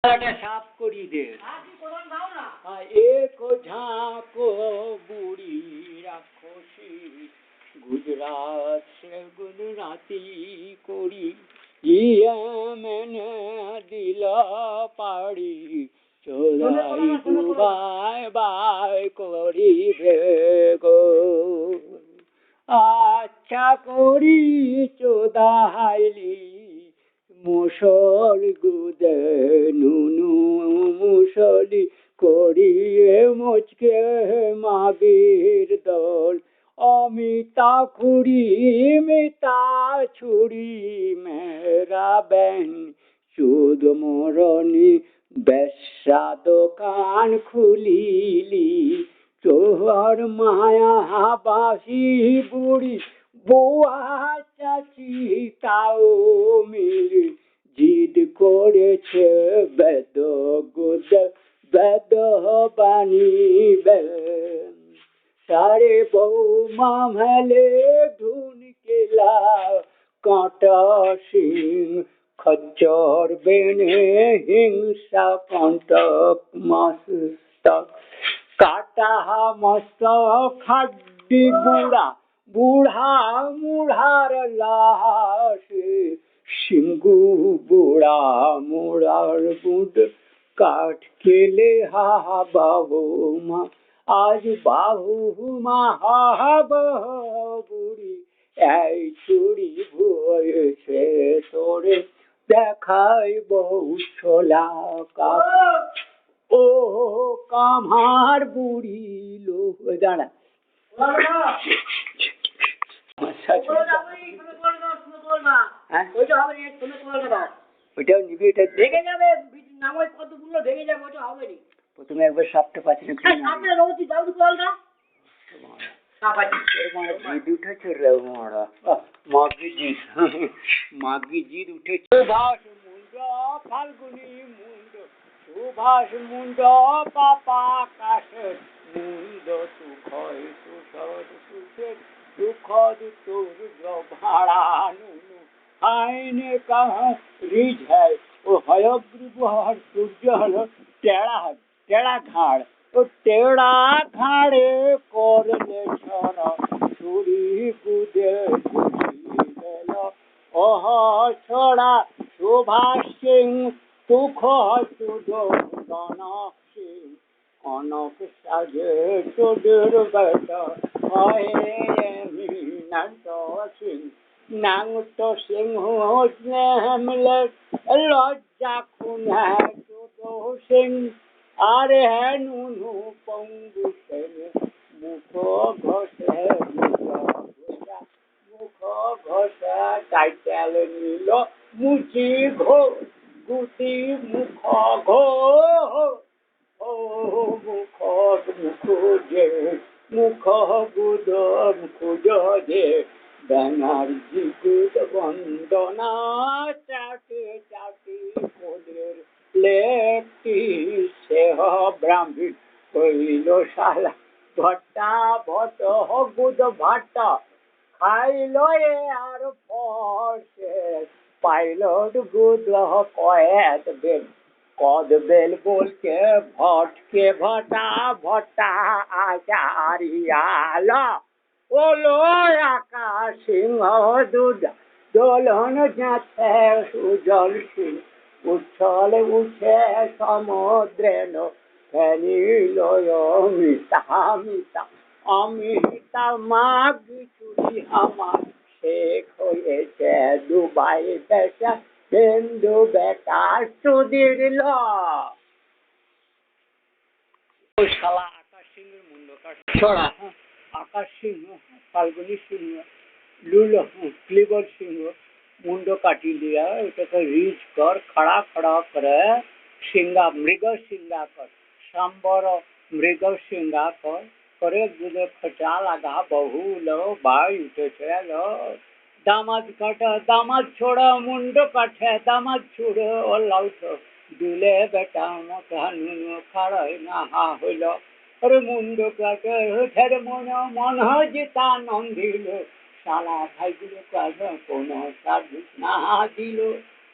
সাফ করি দে এক ঝাঁকো বুড়ি রাক্ষসী গুজরাট সে গুজরাতি করি মেনে দিল পাড়ি চোলাই দুবাই বাই করিবে গো আচ্ছা করি চোদাইলি মুসল গুদে নুনু মুসলি করিয়ে মুচকে মাগির দল অমিতা খুড়ি মিতা ছুরি মেরা বেন চুদ মরণি বেশ্যা দোকান খুলিলি চোর মায়া বাসি বুড়ি বুয়া চাচি তাও মিলি জিদ করেছে বেদ গুদ বেদ বানিবে সারে বৌমা মেলে ধুন কেলা কাঁটা সিং খচ্চর বেনে হিংসা কণ্টক মস্তক কাটা মস্ত খাড্ডি বুড়া বুড়া মুড়ার লাশ সিংহু বুড়া মুড়ার বুড কাঠ খেলে হা বাবু মা আজ বাবু মা হা বুড়ি এই চুরি ভয়েছে তোরে দেখাই বউ ছোলা কাপ ও কামার বুড়ি লোক দাঁড়া ওইটাও নিবি এটা ভেঙে যাবে কতগুলো ভেঙে যাবে ওটা হবে নি প্রথমে একবার সাপটা পাচ্ছি উঠেছে রে মারা মাগি জিদ উঠেছে সুভাষ মুন্ড ফাল্গুনি মুন্ড সুভাষ মুন্ড পাপা আকাশ মুন্ড সুখয় সুসদ সুখে সুখদ সূর্য ভাড়া নুনু আইনে কাহা রিজ হ্যায় ও হয়গ্রীব হর সূর্য হলো টেড়া ঘাড় ও টেড়া ঘাড়ে করলে ছড়া ছুরি বুদে গেল ওহ ছড়া সুভাষ সিং সুখ সুদন সিং কনক সাজে চোদের বেটা হয় মিনান্ত সিং নাংট সিংহ হেমলে লজ্জা খুনে চোদ সিং আরে নুনু পঙ্গু সেন মুখ ঘষে মুখ ঘষে টাইটেল নিল মুচি ঘো গুটি মুখ ঘো ও মুখ মুখুজে মুখ গুদ মুখুজ যে ব্যানার্জি গুদ বন্দনা চাটি চাটি কোদের লেখটি সেহ ব্রাহ্মণ কইল শালা ভট্টা ভট গুদ ভাট্টা খাইল এ আর ফসে পাইলট গুদ কয়েত বেল কদ বেল বলকে ভটকে ভটা ভট্টা আচারিয়ালা ওলো আকাশ সিংহ দুধ দোলন যাচ্ছে সুজল সিং উচ্ছল উঠে সমুদ্রেন ফেনিল অমিতা মিতা অমিতা মাগি চুরি আমার শেখ হয়েছে দুবাই দেশে হিন্দু বেটা সুদির ল শালা আকাশ সিংহের মুন্ড ছড়া আকাশ সিংহ ফাল্গুনি সিংহ লুল ক্লিবর সিংহ মুন্ড কাটি लिया এটাকে রিচ কর खड़ा खड़ा করে সিংহা মৃগ সিংহা কর সম্বর মৃগ সিংহা কর করে গুদে খচা লাগা বহুল বাই উঠেছে লো দামাদ কাটা দামাদ ছোড়া মুন্ড কাটে দামাদ ছুড়ে ও লাউট দুলে বেটা মোটা নুনু খাড়াই না হা হইল अरे मुंड काटे हेर मन जिता नंदिल शाला भाई दिल कोनो साधु ना दिल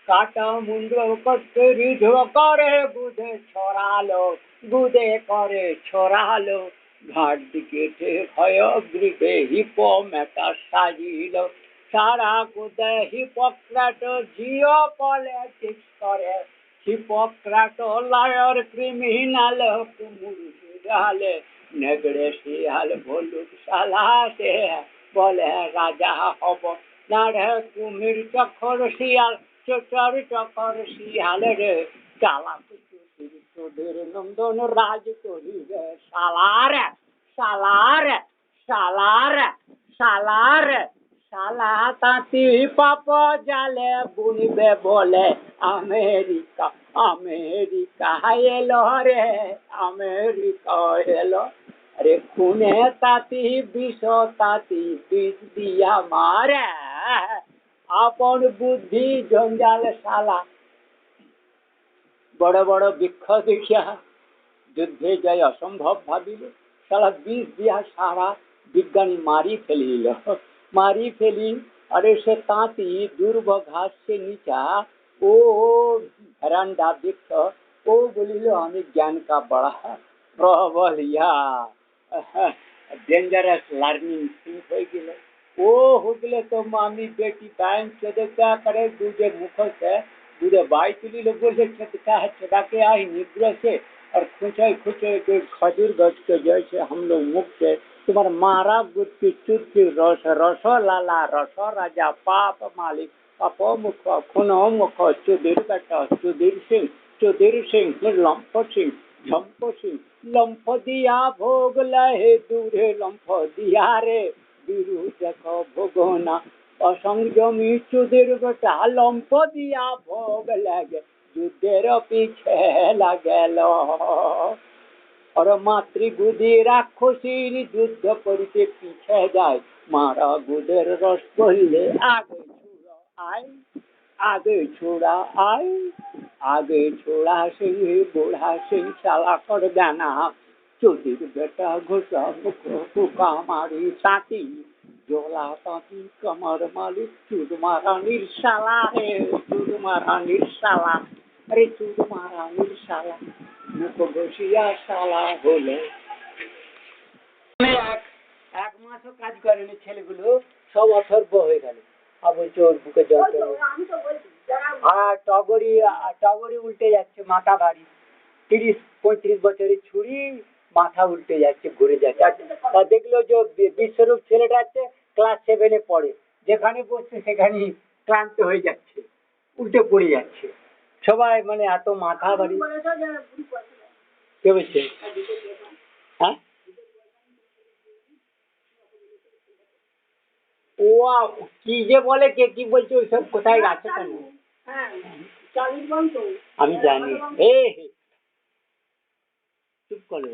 কাটা মুন্ডু করতে রিঝ করে গুদে ছড়ালো, গুদে করে ছড়ালো, ঘাট দিকে ভয় গ্রীবে হিপ মেটা সাজিল, সারা গুদে হিপোক্রাট জিও পলিটিক্স করে, হিপোক্রাট লয়ার ক্রিমিনাল কুমুর শিয়ালে, নেগড়ে শিয়াল ভলুক সালাতে বলে রাজা হব, নাড়ে কুমির চক্কর শিয়াল চচর চক্কর শিয়াল রে, চালা তোদের নন্দন রাজ করিবে সালার সালার সালার সালার, সালা তাঁতি পাপ জালে বুনবে বলে আমেরিকা, আমেরিকা এলো রে, আমেরিকা এলো। আরে খুনে তাঁতি বিষ তাঁতি বিষ দিয়া মারে, আপন বুদ্ধি জঞ্জাল শালা, বড় বড় বৃক্ষ দেখিয়া যুদ্ধে যাই অসম্ভব ভাবিল, সারা বিষ দিয়া সারা বিজ্ঞানী মারি ফেলিল, মারি ফেলি। আরে সে তাঁতি দুর্ব ঘাস সে নিচা, ও ভেরান্ডা বৃক্ষ, ও বলিল আমি জ্ঞান কা বড়া প্রবল ইয়া डेंजरस लर्निंग सिंह हो गए, ओ हो गए तो मामी बेटी बैंक से क्या करे, दूजे मुख से दूजे बाई तुली लोग बोले छटका है, छटा के आई निग्रह से और खुचे खुचे के खजूर गछ के जैसे हम लोग मुख से तुम्हारा मारा गुत्ती चुटकी रस रसो लाला रसो राजा पाप मालिक पापो मुख खुनो मुख चुदिर बेटा चुदिर सिंह लंप सिंह झंप सिंह, लंफ दिया भोग लहे दूरे लंफ दिया रे, बिरु देखो भोगना असंजमी चुदिर बेटा, लंफ दिया भोग लगे युद्धेर पीछे लागेलो, और मातृगुदी राक्षसीर युद्ध करिते पीछे जाए, मारा गुदेर रस पहले आगे छुड़ा आए, आगे छोड़ा आए, आगे छोड़ा सिंह बूढ़ा सिंह साला कर देना, चुदिर बेटा घुसा मुख फूका मारी साथी, जोला ताती कमर मालिक चूद मारा निर्शाला रे, चूद मारा निर्शाला, अरे चूद मारा निर्शाला मुख बसिया शाला হলো। এক মাসও কাজ করেনি ছেলেগুলো, সব অথর্ব হয়ে গেল। আবার চোর বুকে জল আর টগরি উল্টে যাচ্ছে, মাথা ভারী, 30-35 বছরের ছুরি, মাথা উল্টে যাচ্ছে, ঘুরে যাচ্ছে। দেখলো যে বিশ্বরূপ ছেলেটা আছে, ক্লাস 7-এ পড়ে, যেখানে বসছে সেখানে ক্লান্ত হয়ে যাচ্ছে, উল্টে পড়ে যাচ্ছে, সবাই মানে এত মাথা ভারী। কে বলছে? হ্যাঁ, ও কি যে বলে, কে কি বলছে ওইসব কোথায় আছে কেন আমি জানি। চুপ করো,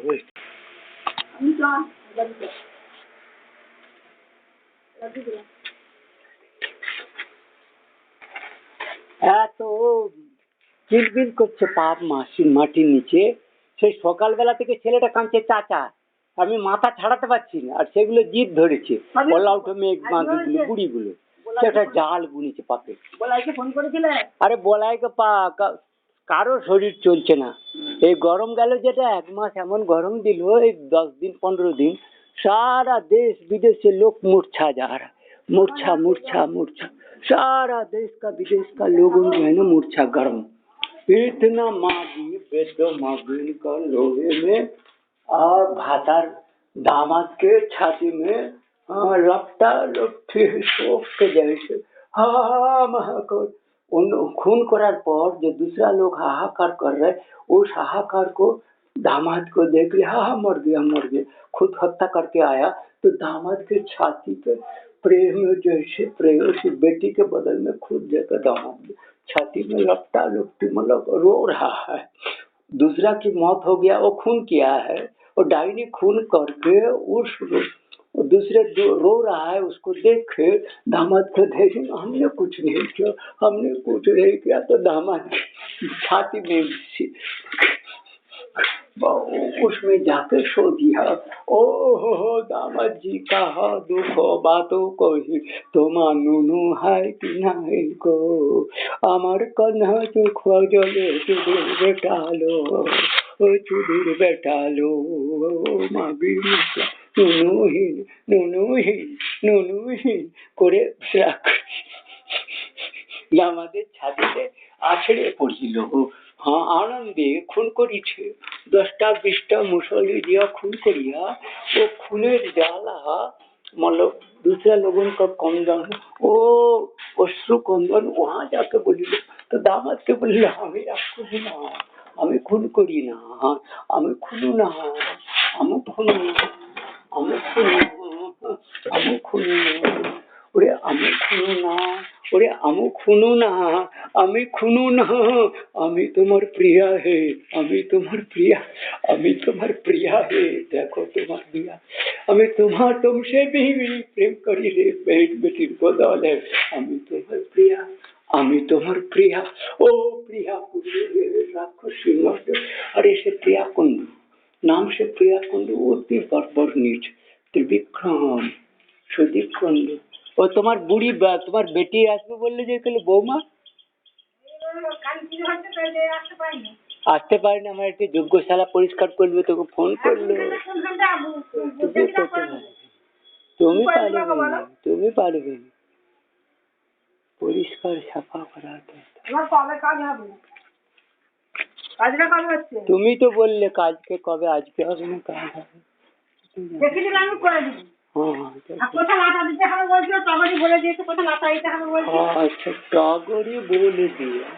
এত কিলবিল করছে পাপ মাটির নিচে, সেই সকালবেলা থেকে ছেলেটা কাঁদছে, চাচা আমি মাথা ছাড়াতে পারছি না, আর সেগুলো জিদ ধরেছে, পলাউঠো মেঘ বাঁধগুলো বুড়িগুলো, সেটা জাল বুনেছে পাপে। বলাইকে ফোন করেছিলে? আরে বলাইকে কারো শরীর চলছে না, এই গরম গেল যেটা 1 মাস এমন গরম দিল, এই 10 दिन 15 दिन सारा देश विदेश से लोग मूर्छा जा रहा है, मूर्छा मूर्छा मूर्छा, सारा देश का विदेश का लोगों जो है ना मूर्छा गर्म, इतना मागी बेद मागिन का लोहे में और भातार दामाद के छाती में लपटा लपटी शोक के जैसे हाहाकार, खून करार पर जो दूसरा लोग हाहाकार कर रहे, उस हाहाकार को दामाद को देख लिया, हाँ मर गया, खुद हत्या करके आया, तो दामाद के छाती पे प्रेम जैसे प्रेयसी बेटी के बदल में खुद देकर दामाद छाती में लपटा लपटी मतलब रो रहा है। दूसरा की मौत हो गया, वो खून किया है, और डायनी खून करके उस दूसरे जो रो रहा है उसको देख के दामाद को देख, हमने कुछ नहीं किया, तो दामाद छाती में उसमें जाके सो दिया। ओ हो दामाद जी कहा दुख बातों को ही তোমার নুনু হাই কি নাই গো আমার কন্যা চোখ জলে চুদির বেটালো ও চুদির বেটালো মাগি নুনুহীন নুনুহীন নুনুহীন করে আমাদের ছাদিতে আছড়ে পড়িল। হ্যাঁ আনন্দে খুন করিছে 10টা 20টা মুসল্লি দিয়া खून करिया वो खूनेर জ্বালা मतलब दूसरा लोगों का कंदन ओ अश्रु कंदन वहां जाके बोलिल तो दामाद के बोलिल हमें राक्षसी ना हमें खून करी ना हमें खून ना हमें खून हमें खून हमें खून ওরে আমি খুনো না ওরে আমি খুনো না আমি খুনো না আমি তোমার প্রিয়া হে আমি তোমার প্রিয়া আমি তোমার প্রিয়া হে দেখো তোমার প্রিয়া আমি তোমার तुमसे भी প্রেম করি রে বেটির বদলে আমি তোমার প্রিয়া আমি তোমার প্রিয়া ও প্রিয়া রাক্ষসী अरे से प्रिया कुंड नाम से प्रिया कुंड অতি বর্বর नीच त्रिविक्रम সুদীপ কুন্ড ও তোমার বুড়ি তোমার বেটি আসবে বললে যে তাহলে বৌমা আসতে পারেনি আমার একটু যোগ্যশালা পরিষ্কার করবে তোকে ফোন করলো তুমি পারবে তুমি পারবে পরিষ্কার সাফা করাতে তুমি তো বললে কাজকে কবে আজকে হবে না কাজ হবে अच्छा टगरी बोल दिया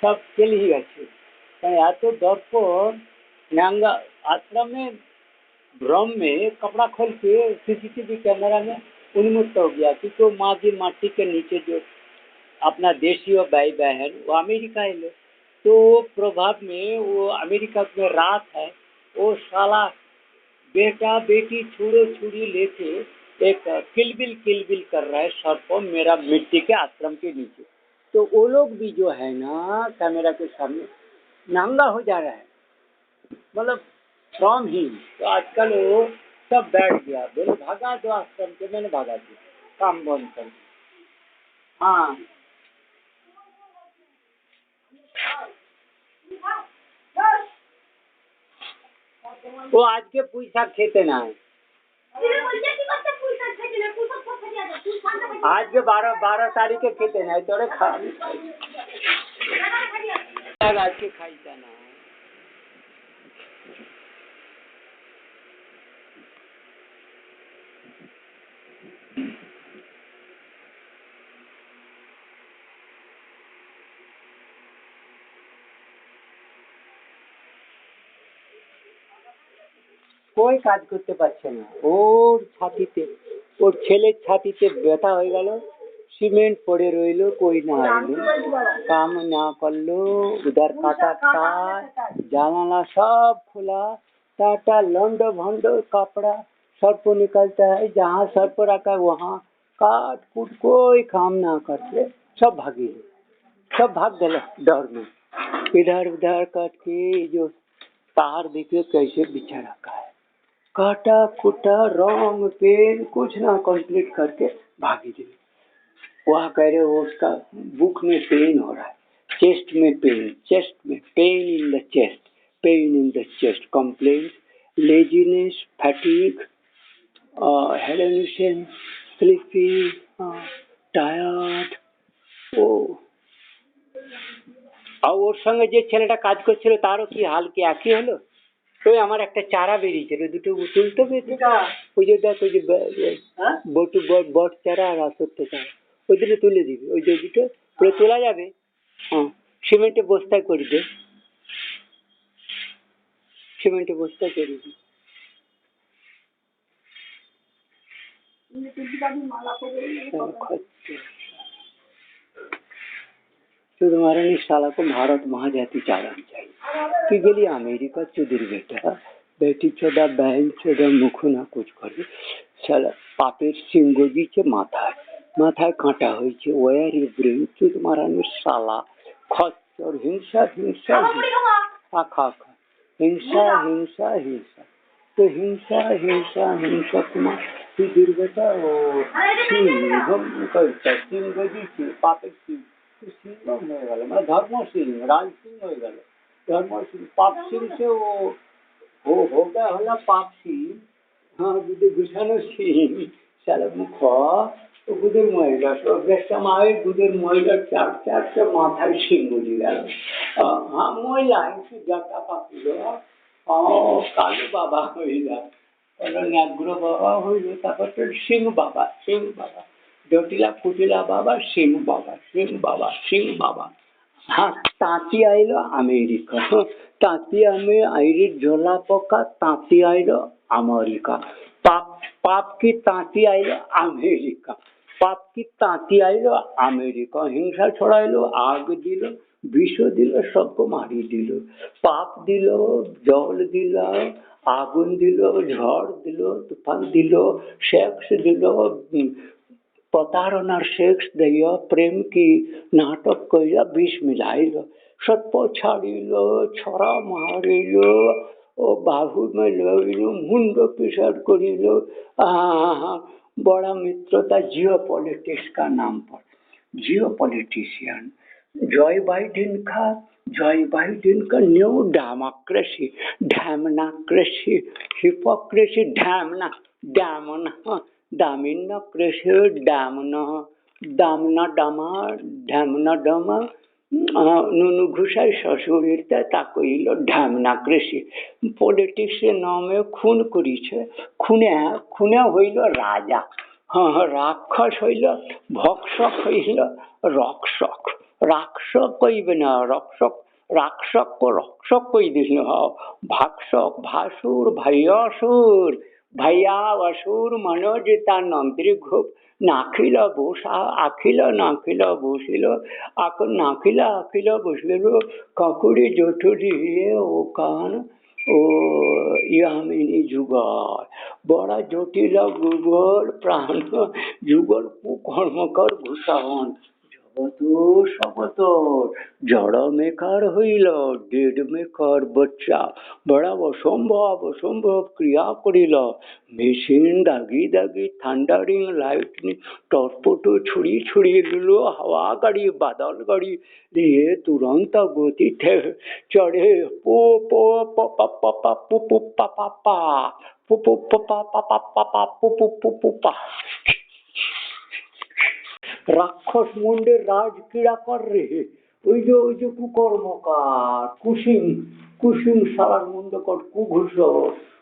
सब चल ही गए এত दर्पण नांगा आश्रम में भ्रम में कपड़ा खोल के सीसीटीवी कैमरा में उन्मुक्त हो गया क्योंकि माँ की माटी के नीचे जो अपना देशी और भाई बहन वो अमेरिका है लोग तो प्रभाव में वो अमेरिका में रात है वो साला बेटा बेटी छुड़ो छुड़ी लेके एक किलबिल कर रहा है सर को मेरा मिट्टी के आश्रम के नीचे तो वो लोग भी जो है ना कैमरा के सामने नंगा हो जा रहा है मतलब फ्रॉम ही तो आजकल वो सब बैठ गया बोले भागा दो आश्रम के मैंने भागा दिया काम बंद कर हाँ वो आज के पैसा खेते ना है आज के 12 तारीख के खेते ना थोड़े आज के खाई जाना कोई কাজ করতে পারছে না ওর ছাতিতে ওর ছেলের ছাতিতে ব্যথা হয়ে গেল সিমেন্ট পড়ে রইলো কই না এলো কাম না করলো उधर काटा तार জানালা सब खुला टाटा लंड भंड कपड़ा सर को निकलता है जहाँ सर पर रखा है वहाँ काट कूट कोई काम ना करते सब भागे सब भाग गए डर में इधर उधर काट के जो तार देखिए कैसे बिछा रखा है काटा कुटा रंग पेन कुछ ना कंप्लीट करके भागी दी वह कह रहे वो उसका बुक में पेन हो रहा है चेस्ट में pain in the chest complaint laziness fatigue hallucination sleepy tired ও আর ওর সঙ্গে যে ছেলেটা কাজ করছিল তারও কি হাল কি একই হলো ওই আমার একটা চারা বেরিয়েছিল দুটো তুলতে পেরেছে ওই যে দেখ ওই যে বট চারা আর আসত্য চারা ওই দুটো তুলে দিবি ওই যে দুটো পুরো তোলা যাবে হ্যাঁ সিমেন্টে বস্তায় করে দে সিমেন্টে বস্তায় করে দিই तुम्हारे इस साला को भारत महाजाति चालान चाहिए कि गली अमेरिका चुदिर बेटा बेटी चोदा बहन चोदा मुख ना कुछ करे साला पापेर सिंगोजी के माथा है মাথায় কাঁটা হয়েছে, ওয়ার ইজ ব্রেন, চুত মারানোর শালা, খচ্চর, হিংসা হিংসা খা খা, হিংসা হিংসা হিংসা। তো হিংসা হিংসা হিংসা তোমার সিঁদুর বেটা ও সিংহ দিচ্ছে পাপের সিং, সিংহ হয়ে গেল, মানে ধর্ম সিং, রাজ সিং হয়ে গেল, ধর্ম সিং। পাপ সিং से वो हो गया हला पाप सिंह। हाँ যদি গুছানো সিং সারা মুখ তো দুধের মহিলা, তো বেশটা মায়ের দুধের মহিলা চারটে মাথায় সিং বুঝে গেল। হ্যাঁ মহিলা একটু জাটা পাকিল, কালু বাবা হইলা, ন্যাগ্র বাবা হইল, তারপর তো সিং বাবা, সিং বাবা, জটিলা কুটিলা বাবা, সিং বাবা, সিং বাবা, সিং বাবা। হ্যাঁ তাঁতি আইলো আমেরিকা, তাঁতি আমি আইরির ঝোলা পোকা, তাঁতি আইলো আমেরিকা। পাপ পাপ কি তাঁতি আইলো আমেরিকা, পাপ কি তাঁতি আইলো আমেরিকা। হিংসা ছড়াইলো, আগ দিল, বিষ দিল, সবকে মারি দিল। পাপ দিল, জল দিল, আগুন দিল, ঝড় দিল, তুফান দিল, সেক্স দিল, প্রতারণার সেক্স দিয়া প্রেম কি নাটক কইরা বিষ মিলাইল, সর্প ছাড়িল, ছড়া মারিল, ও বাহু মেলাইল, মুন্ড পিসার করিল। बड़ा मित्रता जियो पॉलिटिक्स का नाम पर, जियो पॉलिटिशियन जय बाइडेन का न्यू डेमोक्रेसी, डैमनाक्रेसी, हिपोक्रेसी, डैमना दामिना क्रेसी, डैमना दामना डामा, डैमना डामा, নুনু ঘুষাই শ্বশুরিতে তা কইল ঢ্যামনাক্রেসি। পলিটিক্সের নামে খুন করিছে, খুনে খুনে হইল রাজা, হ্যাঁ রাক্ষস হইল, ভক্ষক হইল রক্ষক, রাক্ষস কইবে না রক্ষক, রাক্ষক রক্ষক কই দিল, ভাক্ষক ভাসুর ভাইয়াসুর, ভাইয়া অসুর মনোজ তার নন্ত্রী ঘুপ, নাখিল বসা আখিল নাখিল বসিল, নাখিল আখিল বসিল, কাকুরি জঠুরি ও কান ও ইয়ামিনী যুগল, বড় জটিল গুগল প্রাণ যুগল কুকর্মকর ভূষণ, জগতর সবতর জড় মেকার হইল, ডেড মেকার বাচ্চা, বড় অসম্ভব অসম্ভব ক্রিয়া করিল, মেশিন দাগি দাগি, থান্ডারিং লাইটনিং, টর্পটো ছুড়ি ছুড়িয়ে দিল, হাওয়া গাড়ি বাদল গাড়ি দিয়ে তুরন্ত গতিতে চড়ে পো পো পা পা পা পু পু পা পা পা পু পু পা পা পা পা পা পু পু পু পু পা। রাক্ষস মুন্ডের রাজ ক্রীড়া কর রে, ওই যে কুকর্মকার কুসুম, কুসুম সারার মুন্ড কর,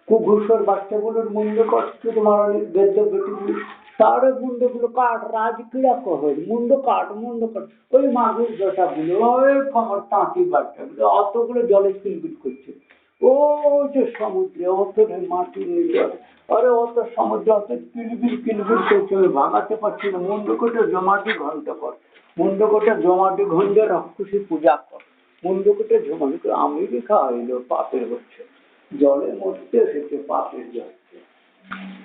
কুঘুষর বাচ্চাগুলোর মুন্ড কর, তোমার বেদ্য বেটিগুলো তার মুন্ডগুলো কাট, রাজ ক্রীড়া কর, মুন্ড কাট, মুন্ড কাট, ওই মাগুর জটাগুলো, ওই কমর তাঁতি বাচ্চাগুলো অতগুলো জলে কিলবিল করছে। ও যে সমুদ্রে অত মাটির নিচে, আরে অত সমুদ্রে অত কিলবিল কিলবিল করছে, আমি ভাগাতে পারছি না, মুন্ডকোটে জমাটি ঘন্ট কর, মুন্ডকোটে জমাটি ঘন্টে রাক্ষসী পূজা কর, মুন্ডকোটে জমাটি করে। আমেরিকা এলো পাপের হচ্ছে, জলে মরতে এসেছে পাপের যাচ্ছে,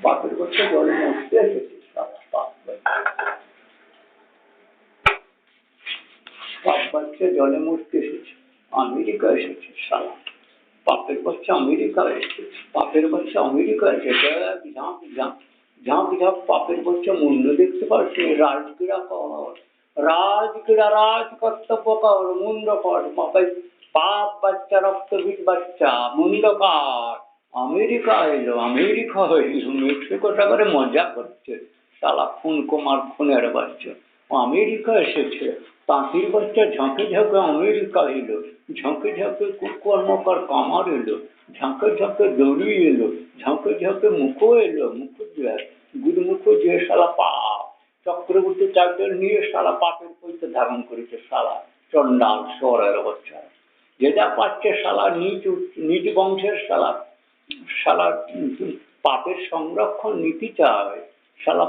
পাপের হচ্ছে জলে মরতে এসেছে, পাপ বাচ্চা জলে মরতে এসেছে, আমেরিকা এসেছে সালা, পাপের বাচ্চা আমেরিকা এসেছে, পাপের বাচ্চা আমেরিকা এসেছে, ঝাঁপ ঝাঁপ পাপের বাচ্চা মুন্ড দেখতে পাচ্ছি, রাজক্রীড়া কর, রাজক্রীড়া রাজ কর্তব্য কর, মুন্ড কর, পাপ বাচ্চা রক্তবীজ বাচ্চা মুন্ড কর। আমেরিকা এলো, আমেরিকা হইল, মেক্সিকোটা করে মজা করছে সালা খুন কুমার খুনের বাচ্চা, আমেরিকা এসেছে, তাঁতির বাচ্চা ঝাঁকে ঝাঁকে আমেরিকা এলো, ঝাঁকে ঝাঁকে কুকর্মকার কামার এলো, ঝাঁকে ঝাঁকে দড়ি এলো, ঝাঁকে ঝাঁকে মুখো এলো, গুরুমুখো যে সালা পাপ চক্রবর্তী টাইটেল নিয়ে সালা পাপের পৈতে ধারণ করেছে সালা চন্ডাল শহরের বাচ্চা, যেটা পাচ্ছে সালা নিজ বংশের সালা, সালা পাপের সংরক্ষণ নীতি চায়, সালা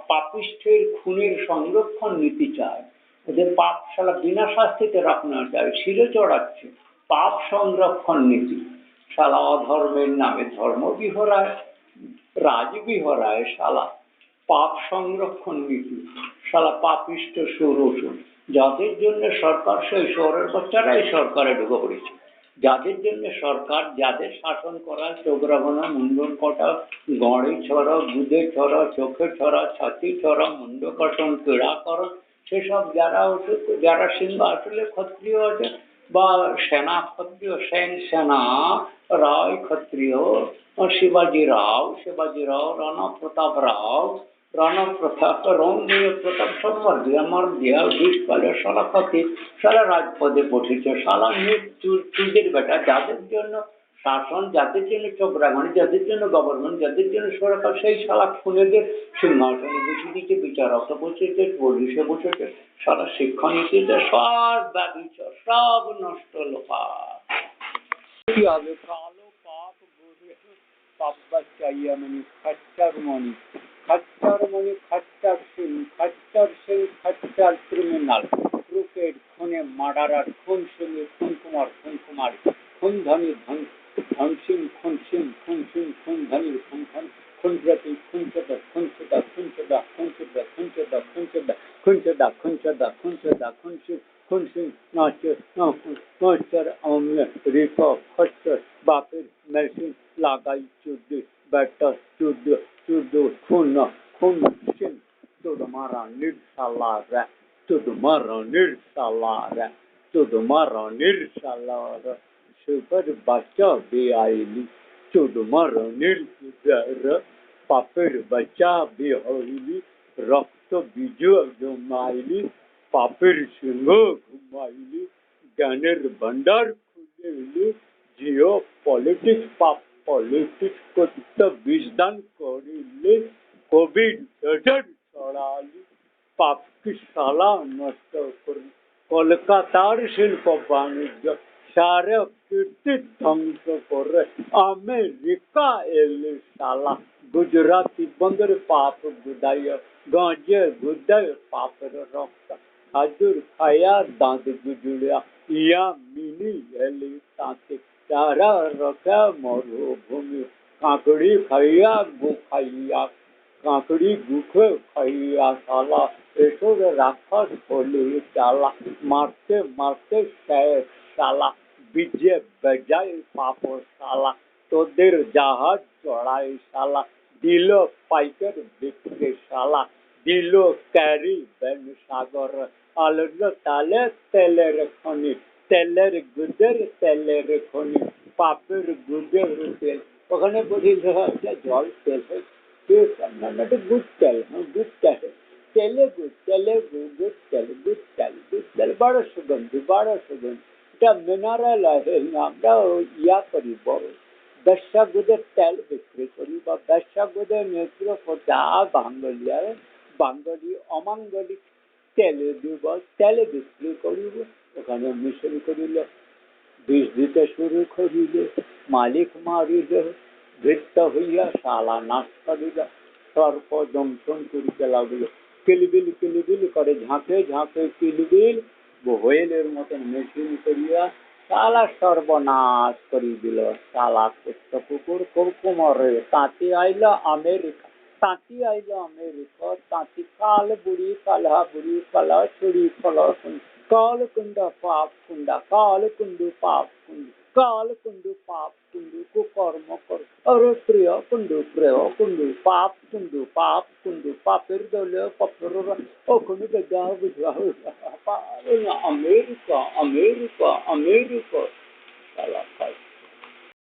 পাপিষ্ঠের খুনের সংরক্ষণ নীতি চায়, ওদের পাপ সালা বিনা শাস্তিতে রাখনা যায়, শিরে চড়াচ্ছে পাপ সংরক্ষণ নীতি, সালা অধর্মের নামে ধর্ম বিহরায়, রাজ বিহরায় সালা, পাপ সংরক্ষণ নীতি, শালা পাপিষ্ট সুর ওষুধ। যাদের জন্য সরকার, সেই শহরের বাচ্চারাই সরকারে ঢুকে পড়েছে। যাদের জন্য সরকার, যাদের শাসন করা, চোখরাবনা, মুন্ডন কটা, গড়ে ছড়া, গুদে ছড়া, চোখে ছড়া, ছাতি ছড়া, মুন্ড কাটন, পীড়াকরণ, সেসব যারা সিংহাসনে ক্ষত্রিয় আছে বা সেনা ক্ষত্রিয়, সেন সেনা, রায় ক্ষত্রিয়, শিবাজিরাও, রাণা প্রতাপ রাও, রাণা প্রতাপ, রণজয় প্রতাপ, সব আমার দেয়াল বিষ পালে সারা খাতি, সারা রাজপদে বসেছে, সারা চুদের বেটা। যাদের জন্য শাসন, যাদের জন্য চোখরাঙানি, যাদের জন্য গভর্নমেন্ট, যাদের জন্য সরকার, সেই শালা খুনেদের সিংহাসনে বসে দিচ্ছে, বিচারকরা বসেছে, পুলিশে বসেছে, সারা শিক্ষানীতিতে সব ব্যবচার, সব নষ্ট লোপা। কি হবে? কালো পাপ গড়ে পাপ বাচ্চাইয়া মানে খচ্চার মনি, খচ্চার সিং, খচ্চার ক্রিমিনাল, ক্রুকেট, খুনে, মার্ডারার, খুন সিংহে, খুন কুমার, খুন ধনী, ধন সিং, খুন ধনী, খুনপ্রতি, খুন সিং, নাচর, অম্ল, রিক, খচ্চর, বাপের মেশিন লাগাই চুদ্দ, বেটা চুদ্দ, খুন সিং, তোদ মারা নির্সালার, সুপার বাচ্চা বেআইলি, তোদ মারা নির্সার, পাপের বাচ্চা বেহইলি, রক্ত বীজ জমাইলি, পাপের সিংহ ঘুমাইলি, জ্ঞানের ভান্ডার খুলে জিও পলিটিক্স, পাপ পলিটিক্স করতে বিজদান করিলে, কোভিড ছড়ালি, পাপ কি শালা নষ্ট করি, কলকাতার শিল্প বাণিজ্য সারে কীর্তি ধ্বংস করে আমেরিকা এলে শালা, গুজরাটি বন্দর পাপ গুদায়, গাঁজে গুদায় পাপের রক্ত, হাজুর খায়া দাঁত গুজুড়িয়া, ইয়া মিনি এলি তাঁতে, তারা রক্ষা মরুভূমি, কাঁকড়ি খাইয়া গুখে খাইয়া শালা, এসব রাক্ষস হলি চালা, মারতে শেষ শালা, বিজে বেজায় পাপ শালা, তোদের জাহাজ চড়াই শালা, দিল পাইকার বিক্রি শালা, দিল ক্যারি বেন সাগর, আলুর তালে তেলের খনি, তেলের খনি, পাপের গুদের তেল। ওখানে বলি জল তেল গুড তেল, বড় সুগন্ধি। এটা মিনারেল আছে, আমরা ইয়া করি বড় বেশ্যা গুদের তেল বিক্রি করি, বা বেশ্যা গুদের নেতৃত্ব যা বাঙ্গলি অমাঙ্গলিক তেলে দিব, তেলে বিক্রি করিব, ওখানে মিশন করিল, বিষ দিতে শুরু করিলে, মালিক মারিলে, ভৃত্য হইয়া শালা নাশ করিল, সর্প দংশন করিতে লাগলো, কিলবিল করে ঝাঁকে কিলবিল, হোয়েলের মতন মেশিন করিয়া শালা সর্বনাশ করি দিল, শালা কুত্ত কুকুর কুকুমরে। তাঁতি আইল আমেরিকা, তাঁতি কাল বুড়ি কালহা ছুড়ি কাল কুন্ডা পাপ কুন্ডু কুকর্ম কর, অরে প্রিয় কুন্ডু পাপ কুন্ডু পাপের দলীয় পাপের ওখানে আমেরিকা শালা